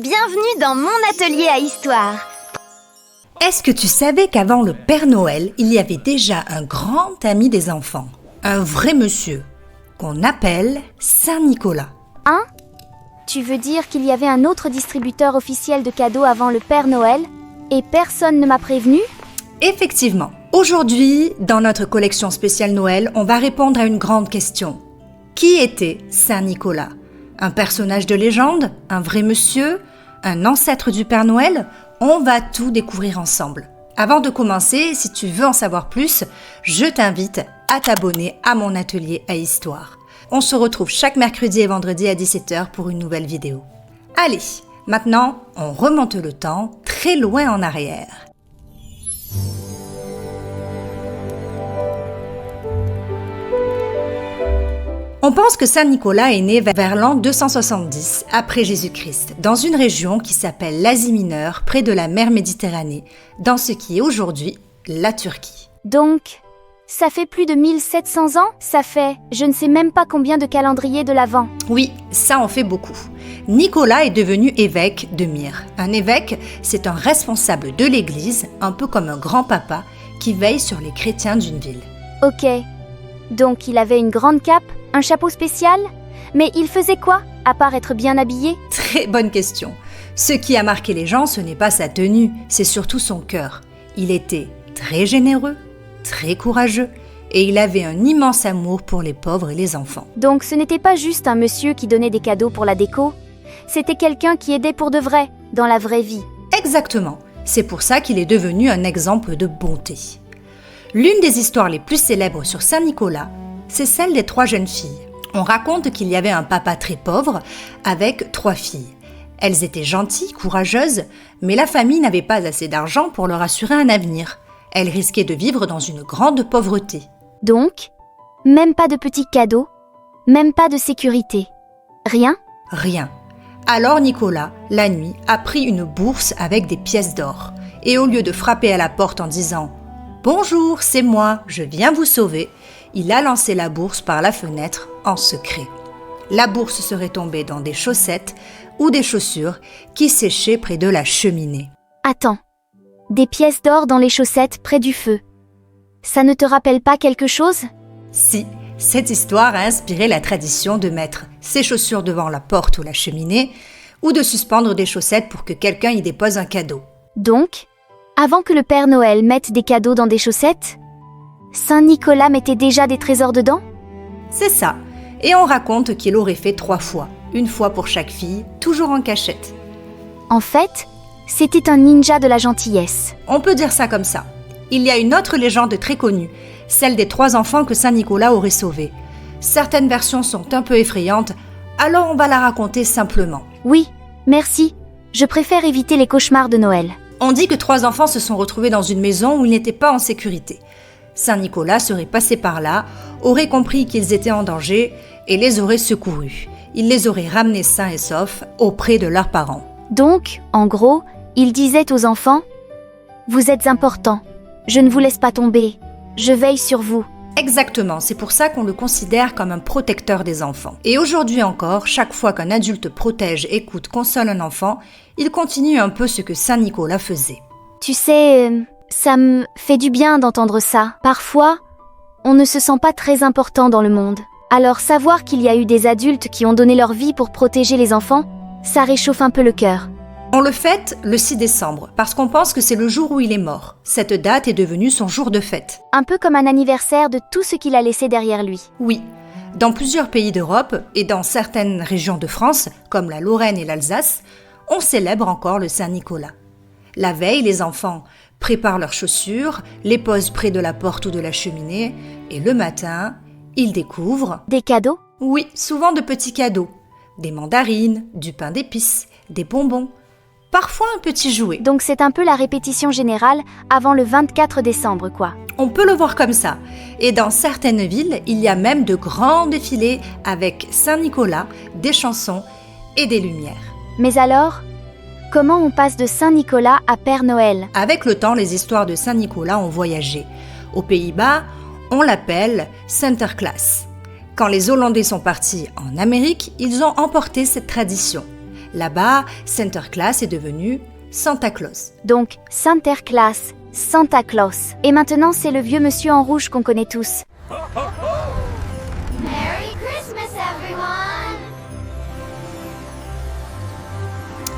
Bienvenue dans mon atelier à histoire. Est-ce que tu savais qu'avant le Père Noël, il y avait déjà un grand ami des enfants, un vrai monsieur, qu'on appelle Saint Nicolas? Hein? Tu veux dire qu'il y avait un autre distributeur officiel de cadeaux avant le Père Noël et personne ne m'a prévenu? Effectivement. Aujourd'hui, dans notre collection spéciale Noël, on va répondre à une grande question. Qui était Saint Nicolas? Un personnage de légende? Un vrai monsieur? Un ancêtre du Père Noël? On va tout découvrir ensemble. Avant de commencer, si tu veux en savoir plus, je t'invite à t'abonner à mon atelier à histoire. On se retrouve chaque mercredi et vendredi à 17h pour une nouvelle vidéo. Allez, maintenant, on remonte le temps très loin en arrière. On pense que Saint Nicolas est né vers l'an 270 après Jésus-Christ, dans une région qui s'appelle l'Asie mineure, près de la mer Méditerranée, dans ce qui est aujourd'hui la Turquie. Donc, ça fait plus de 1700 ans? Ça fait, je ne sais même pas combien de calendriers de l'Avent. Oui, ça en fait beaucoup. Nicolas est devenu évêque de Myre. Un évêque, c'est un responsable de l'église, un peu comme un grand-papa, qui veille sur les chrétiens d'une ville. Ok, donc il avait une grande cape, un chapeau spécial? Mais il faisait quoi, à part être bien habillé? Très bonne question. Ce qui a marqué les gens, ce n'est pas sa tenue, c'est surtout son cœur. Il était très généreux, très courageux, et il avait un immense amour pour les pauvres et les enfants. Donc ce n'était pas juste un monsieur qui donnait des cadeaux pour la déco, c'était quelqu'un qui aidait pour de vrai, dans la vraie vie. Exactement. C'est pour ça qu'il est devenu un exemple de bonté. L'une des histoires les plus célèbres sur Saint Nicolas, c'est celle des 3 jeunes filles. On raconte qu'il y avait un papa très pauvre avec 3 filles. Elles étaient gentilles, courageuses, mais la famille n'avait pas assez d'argent pour leur assurer un avenir. Elles risquaient de vivre dans une grande pauvreté. Donc, même pas de petits cadeaux, même pas de sécurité. Rien? Rien. Alors Nicolas, la nuit, a pris une bourse avec des pièces d'or. Et au lieu de frapper à la porte en disant « Bonjour, c'est moi, je viens vous sauver », il a lancé la bourse par la fenêtre en secret. La bourse serait tombée dans des chaussettes ou des chaussures qui séchaient près de la cheminée. Attends, des pièces d'or dans les chaussettes près du feu. Ça ne te rappelle pas quelque chose? Si, cette histoire a inspiré la tradition de mettre ses chaussures devant la porte ou la cheminée ou de suspendre des chaussettes pour que quelqu'un y dépose un cadeau. Donc, avant que le Père Noël mette des cadeaux dans des chaussettes, Saint Nicolas mettait déjà des trésors dedans? C'est ça. Et on raconte qu'il aurait fait 3 fois. Une fois pour chaque fille, toujours en cachette. En fait, c'était un ninja de la gentillesse. On peut dire ça comme ça. Il y a une autre légende très connue, celle des 3 enfants que Saint Nicolas aurait sauvés. Certaines versions sont un peu effrayantes, alors on va la raconter simplement. Oui, merci. Je préfère éviter les cauchemars de Noël. On dit que 3 enfants se sont retrouvés dans une maison où ils n'étaient pas en sécurité. Saint Nicolas serait passé par là, aurait compris qu'ils étaient en danger et les aurait secourus. Il les aurait ramenés sains et saufs auprès de leurs parents. Donc, en gros, il disait aux enfants « Vous êtes importants, je ne vous laisse pas tomber, je veille sur vous. » Exactement, c'est pour ça qu'on le considère comme un protecteur des enfants. Et aujourd'hui encore, chaque fois qu'un adulte protège, écoute, console un enfant, il continue un peu ce que Saint Nicolas faisait. Tu sais, ça me fait du bien d'entendre ça. Parfois, on ne se sent pas très important dans le monde. Alors savoir qu'il y a eu des adultes qui ont donné leur vie pour protéger les enfants, ça réchauffe un peu le cœur. On le fête le 6 décembre, parce qu'on pense que c'est le jour où il est mort. Cette date est devenue son jour de fête. Un peu comme un anniversaire de tout ce qu'il a laissé derrière lui. Oui, dans plusieurs pays d'Europe et dans certaines régions de France, comme la Lorraine et l'Alsace, on célèbre encore le Saint-Nicolas. La veille, les enfants préparent leurs chaussures, les posent près de la porte ou de la cheminée, et le matin, ils découvrent... Des cadeaux? Oui, souvent de petits cadeaux. Des mandarines, du pain d'épices, des bonbons, parfois un petit jouet. Donc c'est un peu la répétition générale avant le 24 décembre, quoi. On peut le voir comme ça. Et dans certaines villes, il y a même de grands défilés avec Saint-Nicolas, des chansons et des lumières. Mais alors, comment on passe de Saint-Nicolas à Père Noël? Avec le temps, les histoires de Saint-Nicolas ont voyagé. Aux Pays-Bas, on l'appelle Sinterklaas. Quand les Hollandais sont partis en Amérique, ils ont emporté cette tradition. Là-bas, Sinterklaas est devenu Santa Claus. Donc, Sinterklaas, Santa Claus. Et maintenant, c'est le vieux monsieur en rouge qu'on connaît tous. Merry Christmas, everyone!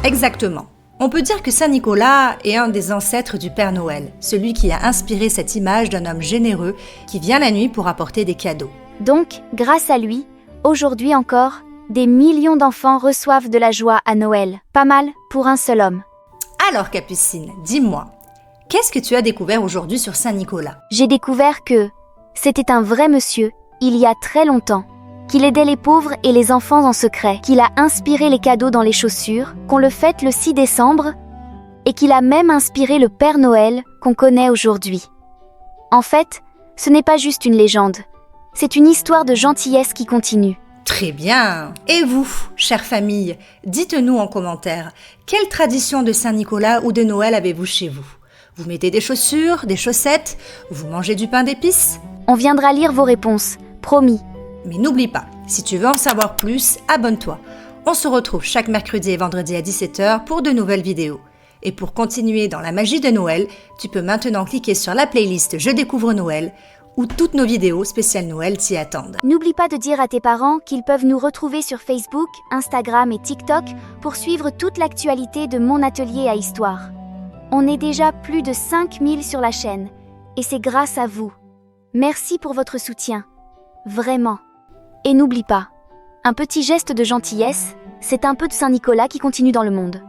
Exactement. On peut dire que Saint Nicolas est un des ancêtres du Père Noël, celui qui a inspiré cette image d'un homme généreux qui vient la nuit pour apporter des cadeaux. Donc, grâce à lui, aujourd'hui encore, des millions d'enfants reçoivent de la joie à Noël. Pas mal pour un seul homme. Alors Capucine, dis-moi, qu'est-ce que tu as découvert aujourd'hui sur Saint Nicolas? J'ai découvert que c'était un vrai monsieur, il y a très longtemps, qu'il aidait les pauvres et les enfants en secret, qu'il a inspiré les cadeaux dans les chaussures, qu'on le fête le 6 décembre, et qu'il a même inspiré le Père Noël qu'on connaît aujourd'hui. En fait, ce n'est pas juste une légende, c'est une histoire de gentillesse qui continue. Très bien. Et vous, chère famille, dites-nous en commentaire, quelle tradition de Saint-Nicolas ou de Noël avez-vous chez vous? Vous mettez des chaussures, des chaussettes? Vous mangez du pain d'épices? On viendra lire vos réponses, promis. Mais n'oublie pas, si tu veux en savoir plus, abonne-toi. On se retrouve chaque mercredi et vendredi à 17h pour de nouvelles vidéos. Et pour continuer dans la magie de Noël, tu peux maintenant cliquer sur la playlist Je découvre Noël, où toutes nos vidéos spéciales Noël t'y attendent. N'oublie pas de dire à tes parents qu'ils peuvent nous retrouver sur Facebook, Instagram et TikTok pour suivre toute l'actualité de mon atelier à histoire. On est déjà plus de 5000 sur la chaîne, et c'est grâce à vous. Merci pour votre soutien. Vraiment. Et n'oublie pas, un petit geste de gentillesse, c'est un peu de Saint-Nicolas qui continue dans le monde.